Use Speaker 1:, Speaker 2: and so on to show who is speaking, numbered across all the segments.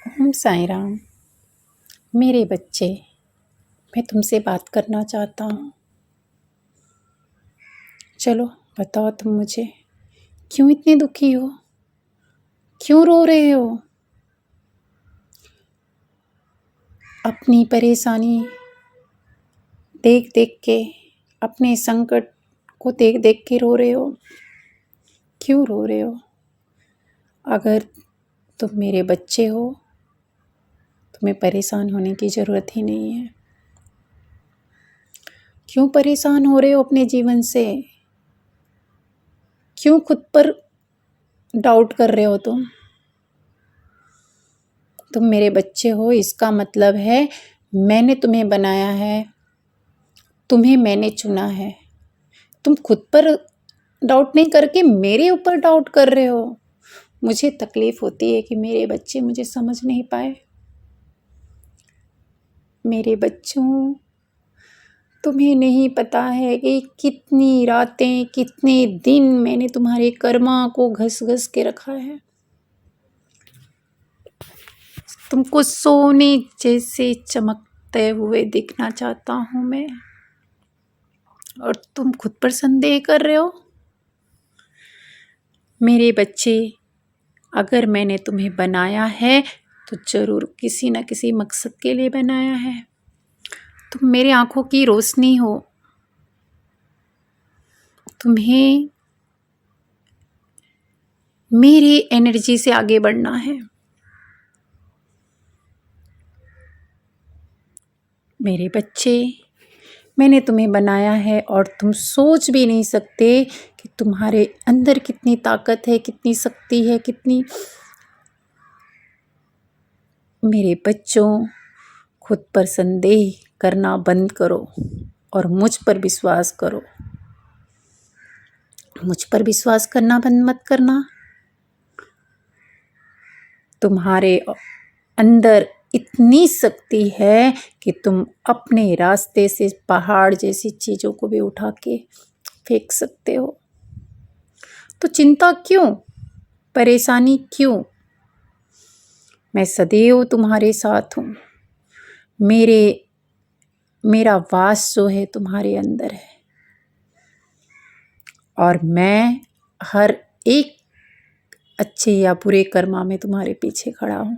Speaker 1: ओम साईं राम। मेरे बच्चे, मैं तुमसे बात करना चाहता हूँ। चलो बताओ तुम मुझे, क्यों इतने दुखी हो? क्यों रो रहे हो? अपनी परेशानी देख देख के, अपने संकट को देख देख के रो रहे हो? क्यों रो रहे हो? अगर तुम मेरे बच्चे हो, तुम्हें परेशान होने की ज़रूरत ही नहीं है। क्यों परेशान हो रहे हो अपने जीवन से? क्यों खुद पर डाउट कर रहे हो तुम? तुम मेरे बच्चे हो, इसका मतलब है मैंने तुम्हें बनाया है, तुम्हें मैंने चुना है। तुम खुद पर डाउट नहीं करके मेरे ऊपर डाउट कर रहे हो। मुझे तकलीफ़ होती है कि मेरे बच्चे मुझे समझ नहीं पाए। मेरे बच्चों, तुम्हें नहीं पता है कि कितनी रातें, कितने दिन मैंने तुम्हारे कर्मा को घस घस के रखा है। तुमको सोने जैसे चमकते हुए दिखना चाहता हूँ मैं, और तुम खुद पर संदेह कर रहे हो। मेरे बच्चे, अगर मैंने तुम्हें बनाया है तो ज़रूर किसी न किसी मकसद के लिए बनाया है। तुम मेरी आँखों की रोशनी हो। तुम्हें मेरी एनर्जी से आगे बढ़ना है। मेरे बच्चे, मैंने तुम्हें बनाया है और तुम सोच भी नहीं सकते कि तुम्हारे अंदर कितनी ताकत है, कितनी शक्ति है, कितनी। मेरे बच्चों, खुद पर संदेह करना बंद करो और मुझ पर विश्वास करो। मुझ पर विश्वास करना बंद मत करना। तुम्हारे अंदर इतनी शक्ति है कि तुम अपने रास्ते से पहाड़ जैसी चीज़ों को भी उठा के फेंक सकते हो। तो चिंता क्यों? परेशानी क्यों? मैं सदैव तुम्हारे साथ हूँ। मेरा वास जो है तुम्हारे अंदर है, और मैं हर एक अच्छे या बुरे कर्मा में तुम्हारे पीछे खड़ा हूँ।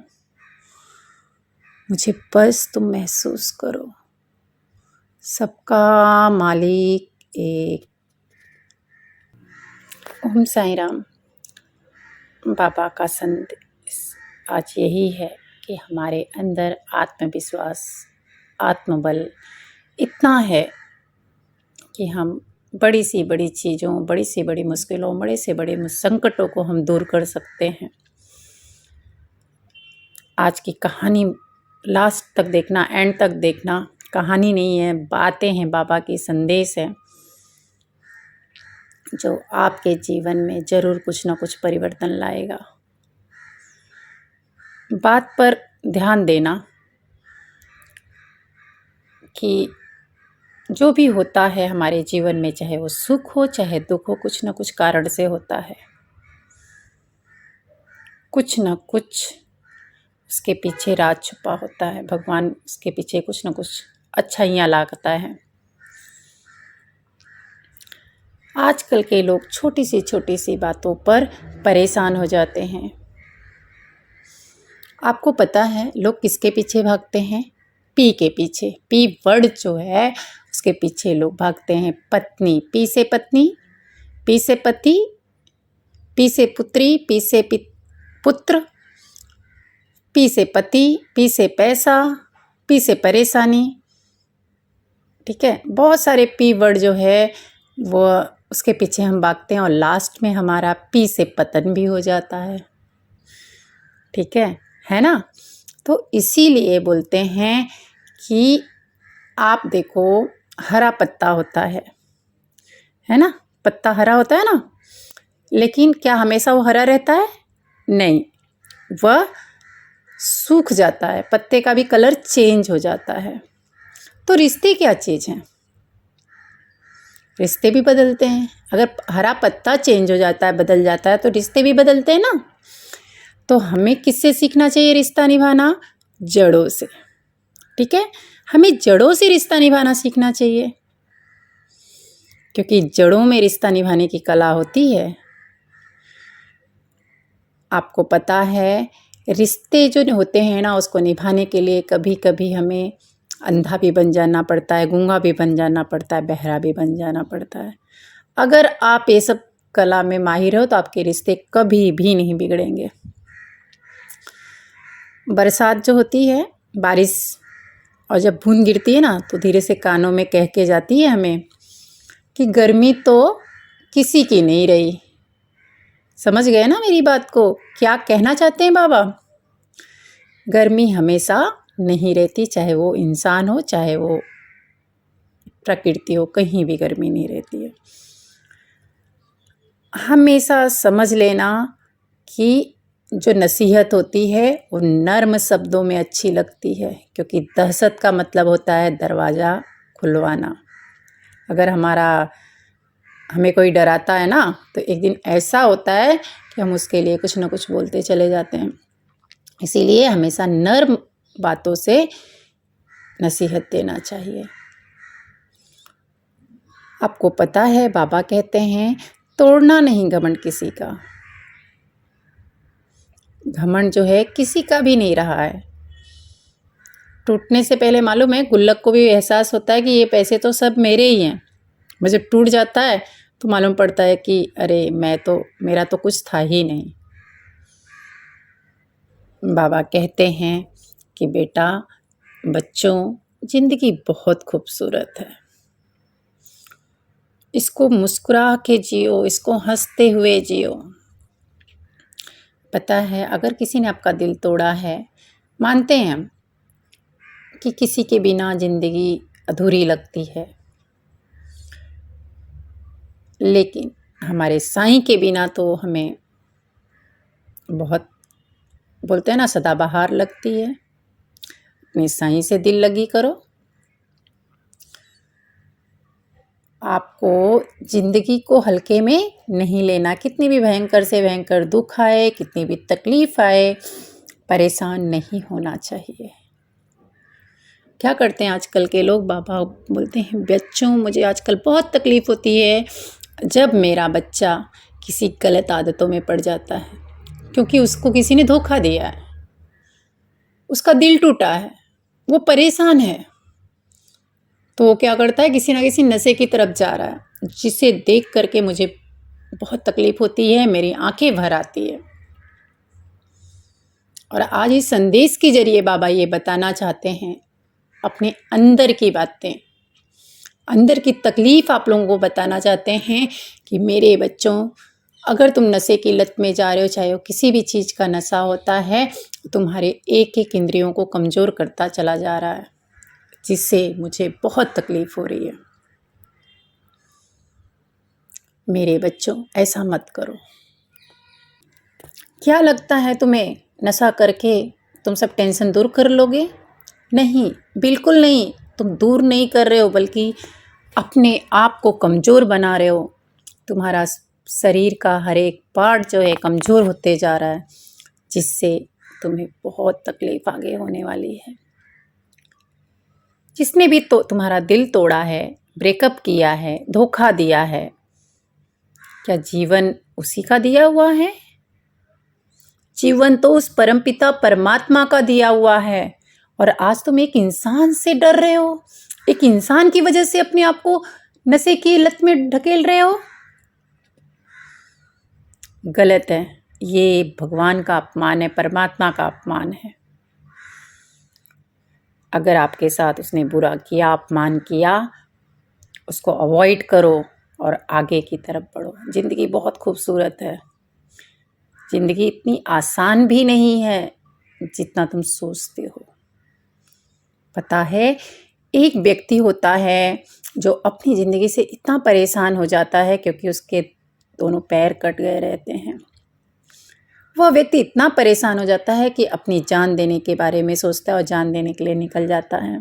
Speaker 1: मुझे बस तुम महसूस करो, सबका मालिक एक। ओम साईं राम। बाबा का संदेश आज यही है कि हमारे अंदर आत्मविश्वास, आत्मबल इतना है कि हम बड़ी सी बड़ी चीज़ों, बड़ी से बड़ी मुश्किलों, बड़े से बड़े संकटों को हम दूर कर सकते हैं। आज की कहानी लास्ट तक देखना, एंड तक देखना। कहानी नहीं है, बातें हैं, बाबा की संदेश है, जो आपके जीवन में ज़रूर कुछ ना कुछ परिवर्तन लाएगा। बात पर ध्यान देना कि जो भी होता है हमारे जीवन में, चाहे वो सुख हो चाहे दुख हो, कुछ ना कुछ कारण से होता है। कुछ ना कुछ उसके पीछे राज छुपा होता है। भगवान उसके पीछे कुछ ना कुछ अच्छाइयाँ लाता है। आजकल के लोग छोटी सी बातों पर परेशान हो जाते हैं। आपको पता है लोग किसके पीछे भागते हैं? पी के पीछे। पी वर्ड जो है उसके पीछे लोग भागते हैं। पत्नी, पी से पत्नी, पी से पति, पी से पुत्री, पी से पुत्र, पी से पति, पी से पैसा, पी से परेशानी। ठीक है, बहुत सारे पी वर्ड जो है वो उसके पीछे हम भागते हैं, और लास्ट में हमारा पी से पतन भी हो जाता है। ठीक है ना? तो इसीलिए बोलते हैं कि आप देखो, हरा पत्ता होता है ना? पत्ता हरा होता है ना, लेकिन क्या हमेशा वो हरा रहता है? नहीं, वह सूख जाता है। पत्ते का भी कलर चेंज हो जाता है। तो रिश्ते क्या चीज़ हैं? रिश्ते भी बदलते हैं। अगर हरा पत्ता चेंज हो जाता है, बदल जाता है, तो रिश्ते भी बदलते हैं ना। तो हमें किससे सीखना चाहिए रिश्ता निभाना? जड़ों से। ठीक है, हमें जड़ों से रिश्ता निभाना सीखना चाहिए, क्योंकि जड़ों में रिश्ता निभाने की कला होती है। आपको पता है, रिश्ते जो होते हैं ना, उसको निभाने के लिए कभी कभी हमें अंधा भी बन जाना पड़ता है, गूंगा भी बन जाना पड़ता है, बहरा भी बन जाना पड़ता है। अगर आप ये सब कला में माहिर हो तो आपके रिश्ते कभी भी नहीं बिगड़ेंगे। बरसात जो होती है, बारिश, और जब बूंद गिरती है ना, तो धीरे से कानों में कह के जाती है हमें कि गर्मी तो किसी की नहीं रही। समझ गए ना मेरी बात को? क्या कहना चाहते हैं बाबा? गर्मी हमेशा नहीं रहती, चाहे वो इंसान हो, चाहे वो प्रकृति हो, कहीं भी गर्मी नहीं रहती है। हमेशा समझ लेना कि जो नसीहत होती है वो नर्म शब्दों में अच्छी लगती है, क्योंकि दहशत का मतलब होता है दरवाज़ा खुलवाना। अगर हमें कोई डराता है ना, तो एक दिन ऐसा होता है कि हम उसके लिए कुछ ना कुछ बोलते चले जाते हैं। इसीलिए हमेशा नर्म बातों से नसीहत देना चाहिए। आपको पता है, बाबा कहते हैं तोड़ना नहीं घमंड किसी का। घमंड जो है किसी का भी नहीं रहा है। टूटने से पहले मालूम है, गुल्लक को भी एहसास होता है कि ये पैसे तो सब मेरे ही हैं। मुझे टूट जाता है तो मालूम पड़ता है कि अरे मेरा तो कुछ था ही नहीं। बाबा कहते हैं कि बेटा, बच्चों, जिंदगी बहुत खूबसूरत है, इसको मुस्कुरा के जियो, इसको हंसते हुए जियो। पता है, अगर किसी ने आपका दिल तोड़ा है, मानते हैं हम कि किसी के बिना ज़िंदगी अधूरी लगती है, लेकिन हमारे साईं के बिना तो हमें बहुत, बोलते हैं ना, सदाबहार लगती है। अपने साईं से दिल लगी करो। आपको ज़िंदगी को हल्के में नहीं लेना। कितनी भी भयंकर से भयंकर दुख आए, कितनी भी तकलीफ़ आए, परेशान नहीं होना चाहिए। क्या करते हैं आजकल के लोग? बाबा बोलते हैं, बच्चों, मुझे आजकल बहुत तकलीफ़ होती है जब मेरा बच्चा किसी गलत आदतों में पड़ जाता है, क्योंकि उसको किसी ने धोखा दिया है, उसका दिल टूटा है, वो परेशान है, तो वो क्या करता है, किसी ना किसी नशे की तरफ जा रहा है, जिसे देख करके मुझे बहुत तकलीफ़ होती है, मेरी आंखें भर आती है। और आज इस संदेश के जरिए बाबा ये बताना चाहते हैं, अपने अंदर की बातें, अंदर की तकलीफ़ आप लोगों को बताना चाहते हैं कि मेरे बच्चों, अगर तुम नशे की लत में जा रहे हो, चाहे वो किसी भी चीज़ का नशा होता है, तुम्हारे एक एक इंद्रियों को कमज़ोर करता चला जा रहा है, जिससे मुझे बहुत तकलीफ़ हो रही है। मेरे बच्चों, ऐसा मत करो। क्या लगता है तुम्हें, नशा करके तुम सब टेंशन दूर कर लोगे? नहीं, बिल्कुल नहीं। तुम दूर नहीं कर रहे हो, बल्कि अपने आप को कमज़ोर बना रहे हो। तुम्हारा शरीर का हर एक पार्ट जो है कमज़ोर होते जा रहा है, जिससे तुम्हें बहुत तकलीफ़ आगे होने वाली है। जिसने भी तो तुम्हारा दिल तोड़ा है, ब्रेकअप किया है, धोखा दिया है, क्या जीवन उसी का दिया हुआ है? जीवन तो उस परमपिता परमात्मा का दिया हुआ है। और आज तुम एक इंसान से डर रहे हो, एक इंसान की वजह से अपने आप को नशे की लत में ढकेल रहे हो। गलत है, ये भगवान का अपमान है, परमात्मा का अपमान है। अगर आपके साथ उसने बुरा किया, अपमान किया, उसको अवॉइड करो और आगे की तरफ बढ़ो। ज़िंदगी बहुत खूबसूरत है। ज़िंदगी इतनी आसान भी नहीं है जितना तुम सोचते हो। पता है, एक व्यक्ति होता है जो अपनी ज़िंदगी से इतना परेशान हो जाता है, क्योंकि उसके दोनों पैर कट गए रहते हैं। वह व्यक्ति इतना परेशान हो जाता है कि अपनी जान देने के बारे में सोचता है और जान देने के लिए निकल जाता है।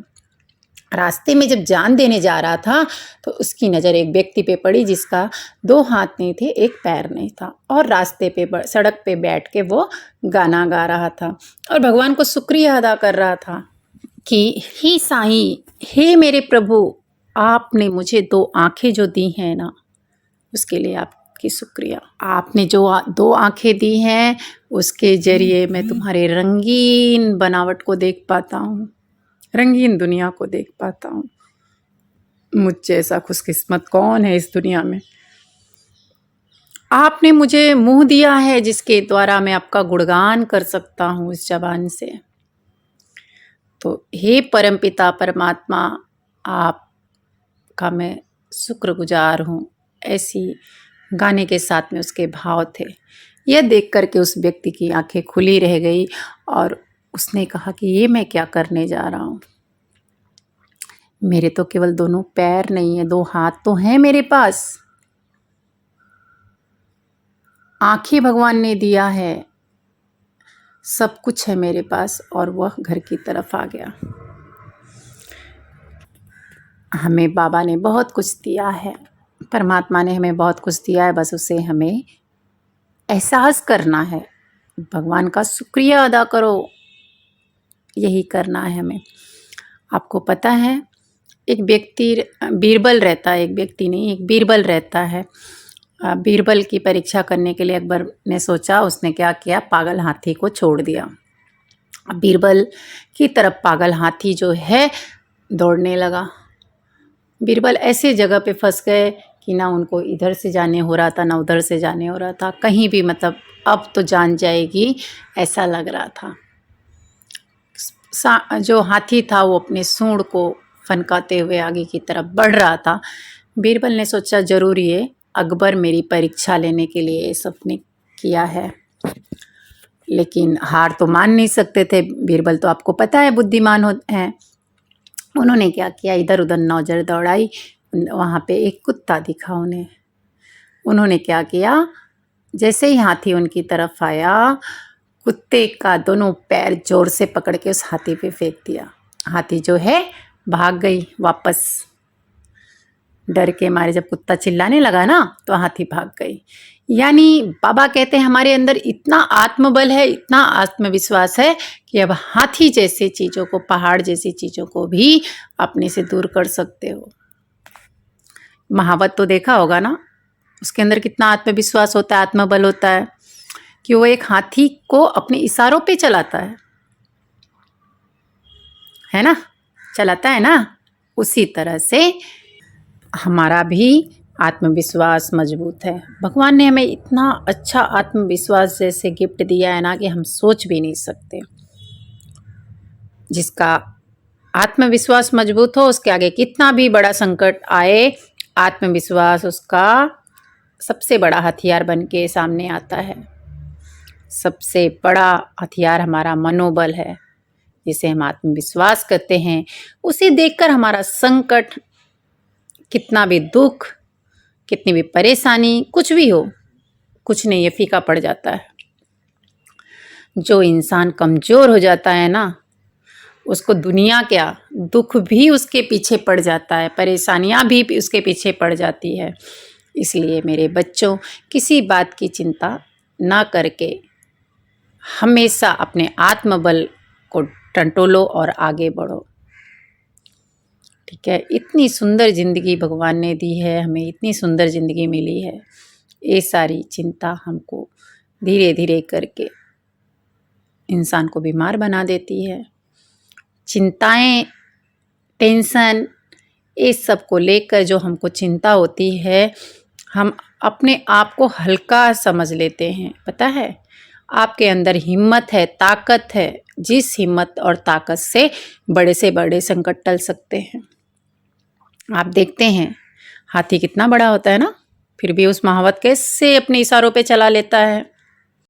Speaker 1: रास्ते में जब जान देने जा रहा था तो उसकी नज़र एक व्यक्ति पे पड़ी जिसका 2 हाथ नहीं थे, 1 पैर नहीं था, और रास्ते पे सड़क पे बैठ के वो गाना गा रहा था और भगवान को शुक्रिया अदा कर रहा था कि हे साईं, हे मेरे प्रभु, आपने मुझे 2 आँखें जो दी हैं ना, उसके लिए आपकी शुक्रिया। आपने जो 2 आँखें दी हैं उसके ज़रिए मैं तुम्हारे रंगीन बनावट को देख पाता हूँ, रंगीन दुनिया को देख पाता हूँ। मुझ जैसा खुशकिस्मत कौन है इस दुनिया में। आपने मुझे मुंह दिया है जिसके द्वारा मैं आपका गुणगान कर सकता हूँ इस ज़बान से। तो हे परमपिता परमात्मा, आपका मैं शुक्रगुजार हूँ। ऐसी गाने के साथ में उसके भाव थे। यह देख कर के उस व्यक्ति की आंखें खुली रह गई और उसने कहा कि ये मैं क्या करने जा रहा हूँ। मेरे तो केवल 2 पैर नहीं है, 2 हाथ तो हैं मेरे पास, आंखें भगवान ने दिया है, सब कुछ है मेरे पास। और वह घर की तरफ आ गया। हमें बाबा ने बहुत कुछ दिया है, परमात्मा ने हमें बहुत कुछ दिया है, बस उसे हमें एहसास करना है। भगवान का शुक्रिया अदा करो, यही करना है हमें। आपको पता है एक व्यक्ति बीरबल रहता है, एक व्यक्ति नहीं, एक बीरबल रहता है। बीरबल की परीक्षा करने के लिए अकबर ने सोचा, उसने क्या किया, पागल हाथी को छोड़ दिया। बीरबल की तरफ पागल हाथी जो है दौड़ने लगा। बीरबल ऐसे जगह पे फंस गए कि ना उनको इधर से जाने हो रहा था ना उधर से जाने हो रहा था, कहीं भी मतलब अब तो जान जाएगी ऐसा लग रहा था। जो हाथी था वो अपने सूंड को फनकाते हुए आगे की तरफ बढ़ रहा था। बीरबल ने सोचा जरूर ये अकबर मेरी परीक्षा लेने के लिए ये सबने किया है, लेकिन हार तो मान नहीं सकते थे। बीरबल तो आपको पता है बुद्धिमान हैं। उन्होंने क्या किया, इधर उधर नजर दौड़ाई, वहाँ पे एक कुत्ता दिखा उन्हें। उन्होंने क्या किया, जैसे ही हाथी उनकी तरफ आया, कुत्ते का 2 पैर जोर से पकड़ के उस हाथी पे फेंक दिया। हाथी जो है भाग गई वापस, डर के मारे। जब कुत्ता चिल्लाने लगा ना तो हाथी भाग गई। यानी बाबा कहते हैं हमारे अंदर इतना आत्मबल है, इतना आत्मविश्वास है कि अब हाथी जैसे चीज़ों को, पहाड़ जैसी चीज़ों को भी अपने से दूर कर सकते हो। महावत तो देखा होगा ना, उसके अंदर कितना आत्मविश्वास होता है, आत्मबल होता है कि वो एक हाथी को अपने इशारों पे चलाता है ना, चलाता है ना। उसी तरह से हमारा भी आत्मविश्वास मजबूत है। भगवान ने हमें इतना अच्छा आत्मविश्वास जैसे गिफ्ट दिया है ना कि हम सोच भी नहीं सकते। जिसका आत्मविश्वास मजबूत हो उसके आगे कितना भी बड़ा संकट आए, आत्मविश्वास उसका सबसे बड़ा हथियार बन के सामने आता है। सबसे बड़ा हथियार हमारा मनोबल है, जिसे हम आत्मविश्वास कहते हैं। उसे देखकर हमारा संकट, कितना भी दुख, कितनी भी परेशानी, कुछ भी हो, कुछ नहीं, ये फीका पड़ जाता है। जो इंसान कमज़ोर हो जाता है ना, उसको दुनिया क्या, दुख भी उसके पीछे पड़ जाता है, परेशानियां भी उसके पीछे पड़ जाती है। इसलिए मेरे बच्चों, किसी बात की चिंता ना करके हमेशा अपने आत्मबल को टंटोलो और आगे बढ़ो। ठीक है, इतनी सुंदर ज़िंदगी भगवान ने दी है हमें, इतनी सुंदर ज़िंदगी मिली है। ये सारी चिंता हमको धीरे धीरे करके इंसान को बीमार बना देती है। चिंताएं, टेंशन, इस सब को लेकर जो हमको चिंता होती है, हम अपने आप को हल्का समझ लेते हैं। पता है, आपके अंदर हिम्मत है, ताकत है, जिस हिम्मत और ताकत से बड़े संकट टल सकते हैं। आप देखते हैं हाथी कितना बड़ा होता है ना, फिर भी उस महावत कैसे अपने इशारों पे चला लेता है।